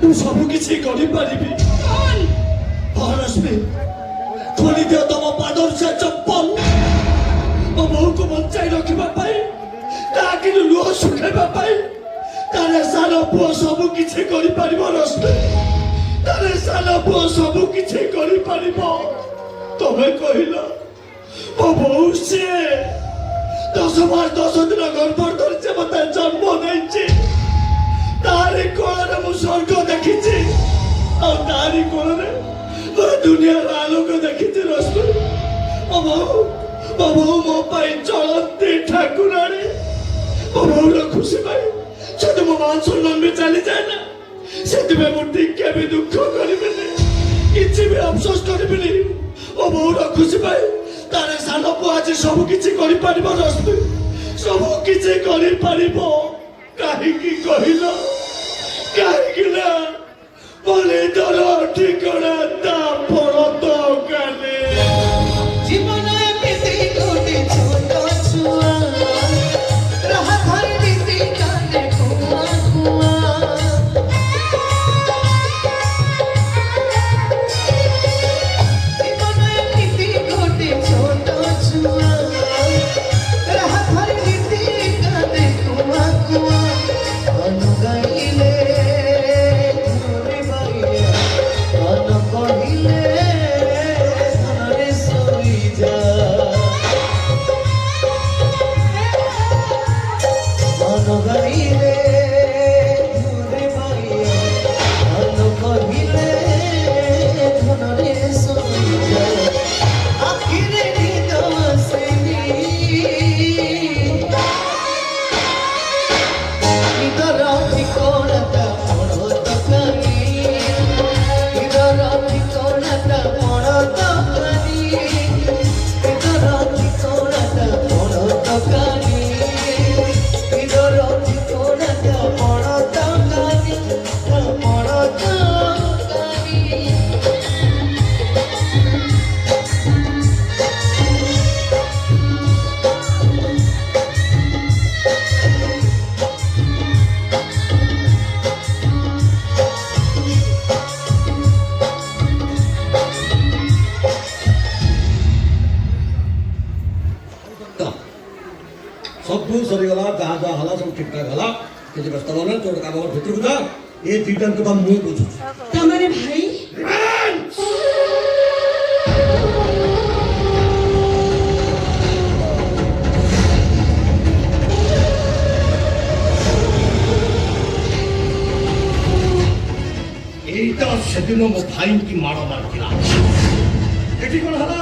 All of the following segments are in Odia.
ମୁଁ ସବୁ କିଛି କରିପାରିବି। ମହାଲକ୍ଷ୍ମୀ ଖୋଲିଦିଅ ତମ ପାଦରୁ ସେ ଚପଲ। ମୋ ବୋଉକୁ ବଞ୍ଚାଇ ରଖିବା ପାଇଁ, ତା ଆଖିରୁ ଲୁହ ଶୁଖାଇବା ପାଇଁ ତାର ସାନ ପୁଅ ସବୁ କିଛି କରିପାରିବ। ରଶ୍ମି ତାର ସାନ ପୁଅ ସବୁ କିଛି କରିପାରିବ। ତମେ କହିଲ ମୋ ବୋଉ ସିଏ 10 ମାସ 10 ଦିନ ଗର୍ଭରେ ଧରିছে ମତେ ଜନ୍ମ ଦେଇଛି। ତାରି କୋଳରେ ମୁଁ ସ୍ୱର୍ଗ ଦେଖିଛି, ଆଉ ତାରି କୋଳରେ ଦୁନିଆର ଆଲୋକ ଦେଖିଛି। ରଶ୍ମି ମୋ ବୋଉ ମୋ ପାଇଁ ଚଳନ୍ତି ଠାକୁରାଣୀ। ମୋ ବୋଉର ଖୁସି ପାଇଁ ଯଦି ମୋ ମାଂସ ନନ୍ଭି ଚାଲିଯାଏ ନା, ସେଥିପାଇଁ ମୁଁ ଟିକେ ବି ଦୁଃଖ କରିବିନି, କିଛି ବି ଅଫସୋସ କରିବିନି। ମୋ ବୋଉର ଖୁସି ପାଇଁ ତାର ସାନ ପୁଅ ଆଜି ସବୁ କିଛି କରିପାରିବ। ରଶ୍ମି ସବୁ କିଛି କରିପାରିବ। କାହିଁକି କହିଲ? କାହିଁକି ନା ବଳିଦାର ଠିକଣା ତା ପରତ କାଲେ। জীবন এমনিতে ঘটে ছোট ছুয়া রাহা ঘর দিতে কানে কুয়া কুয়া জীবন এমনিতে ঘটে ছোট ছুয়া রাহা ঘর দিতে কানে কুয়া কুয়া অনুগাইলে ঘরে বাইয়া অন কহিলে ধরে সই যা অনুগাইলে ঘরে বাইয়া অন কহিলে ধরে সই যা আখিরে নিদসেনি ইদর ঠিকনাটা বড় দোকানি ইদর ঠিকনাটা বড় দোকানি ইদর ঠিকনাটা বড় দোকানি ইদর ঠিকনাটা বড় দোকানি বড় দোকানি। ସବୁ ସରିଗଲା, ଯାହା ଯାହା ହେଲା ସବୁ ଠିକଠାକ ହେଲା, କିଛି ବ୍ୟସ୍ତ ହବନା। ତୋର କାମ ଭିତରକୁ ଯା। ଏ ଦିଟାଙ୍କ କଥା ମୁଁ ବୁଝୁଛି। ତମରେ ଭାଇ এইটা সেদিন ମୋ ଭାଇକି ମାଡ଼ ମାରିଥିଲା। ଏଠି କ'ଣ ହେଲା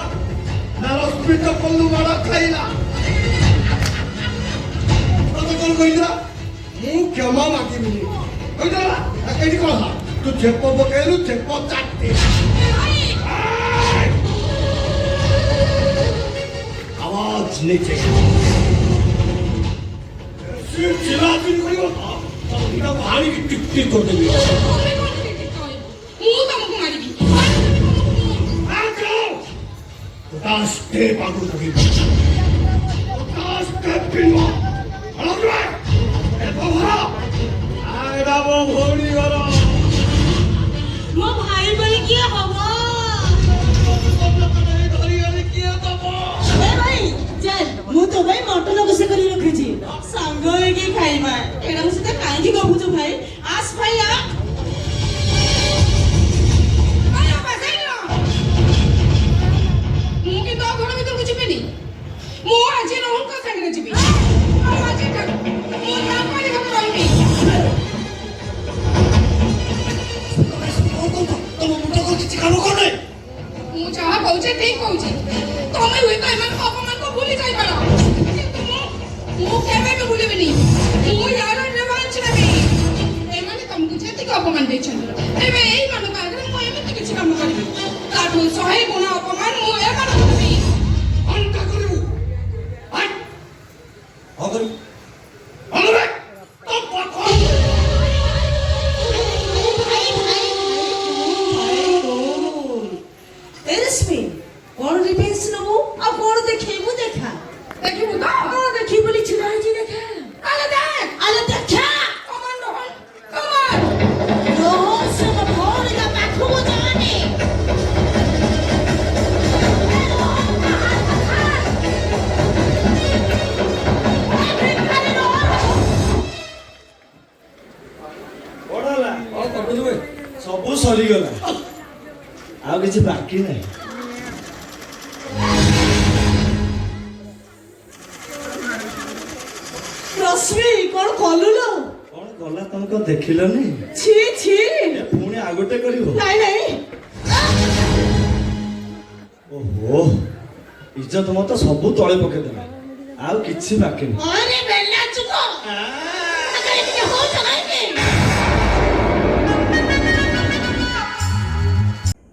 ନା ରଶ୍ମି ଚପଲରୁ ମାଡ଼ ଖାଇଲା। ତତେ କ'ଣ କହିଥିଲା? ମୁଁ କ୍ଷମା ମାଗିବିନି କହିଥିଲା। ଏଠି କ'ଣ ହେଲା? ତୁ ଛେପ ପକେଇଲୁ, ଛେପ ଚାଟି ଆୱାଜ ନିଚେ ଚିଲାଚିଲି କରିବ ତ ଏଇଟା ଭାରିକି ଟିକ୍ ଟିକ୍ କରିଦେବି। ମୁଁ ତମକୁ ମାରିବି। Total step ଆଗକୁ ପକେଇବ। Total step ପିନ୍ଧ। ମୋ ଭଉଣୀ ଘର ମୋ ଭାଇ ବୋଲି କିଏ ହବ? ଧରିଗଲେ କିଏ ଦବ? ଏ ଭାଇ ଚାଲ, ମୁଁ ତୋ ପାଇଁ ମଟନ କଷା କରି ରଖିଛି, ସାଙ୍ଗ ହେଇକି ଖାଇବା। ଏଇଟା ମୋ ସହିତ କାହିଁକି ଗପୁଛୁ ଭାଇ? ଆସ ଭାଇ ଆ। ମୁଁ କିନ୍ତୁ ଆଉ ଘର ଭିତରକୁ ଯିବିନି। ମୁଁ ଆଜି ରହୁଙ୍କ ସାଙ୍ଗରେ ଯିବି। ଆଉ ଆଜି ମୁଁ ତାଙ୍କରି ଘରେ ରହିବି। ତମ ମୁଣ୍ଡ କିଛି କାମ କରୁନି। ମୁଁ ଯାହା କହୁଛି ଠିକ କହୁଛି। ତମେ ହୁଏତ ଏମାନଙ୍କ ଅପମାନକୁ ଭୁଲି ଯାଇପାର, କିନ୍ତୁ ମୁଁ କେବେ ବି ଭୁଲିବିନି। ମୁଁ ୟାର ରିଭେଞ୍ଜ ନେବି। ଏମାନେ ତମକୁ ଯେତିକି ଅପମାନ ଦେଇଛନ୍ତି, ଏବେ ଏଇମାନଙ୍କ ଆଗରେ ମୁଁ ଏମିତି କିଛି କାମ କରିବି, ତାଠୁ 100 ଗୁଣ ଅପମାନ ମୁଁ ଏମାନଙ୍କୁ ଦେବି। ଅଙ୍କା କରିବୁ କଣ ରିଭେଞ୍ଜ ନବୁ ଆଉ କଣ ଦେଖେଇବୁ? ଦେଖା ଦେଖିବୁ ତ? ହଁ ଦେଖିବୁ ବୋଲି ଛିଡା ହେଇଛି। ଦେଖା। ଆଲେ ଦେଖ, ଆଲେ ଦେଖା। କମାନ ରହ, କମାନ ରହ। ସବୁ ସରିଗଲା ଆଉ କିଛି ବାକି ନାହିଁ। ରଶ୍ମି କଣ କଲୁଲୋ? କଣ ଗଲା ତମେ କଣ ଦେଖିଲନି? ଛି ଛି ଏ ପୁଣି ଆଉ ଗୋଟେ କରିବ? ନାଇଁ ନାଇଁ ଓହୋ ଇଜ୍ଜତ ମତ ସବୁ ତଳେ ପକେଇଦେଲା ଆଉ କିଛି ବାକି ନାହିଁ। ଆରେ ବେଲା ଚୁକ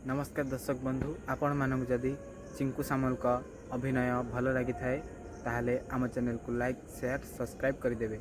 नमस्कार दर्शक बंधु आपण मानक जदि चिंकू सामल का अभिनय भल लगी थाए ताहले आम चैनल को लाइक शेयर सब्सक्राइब करदेवे।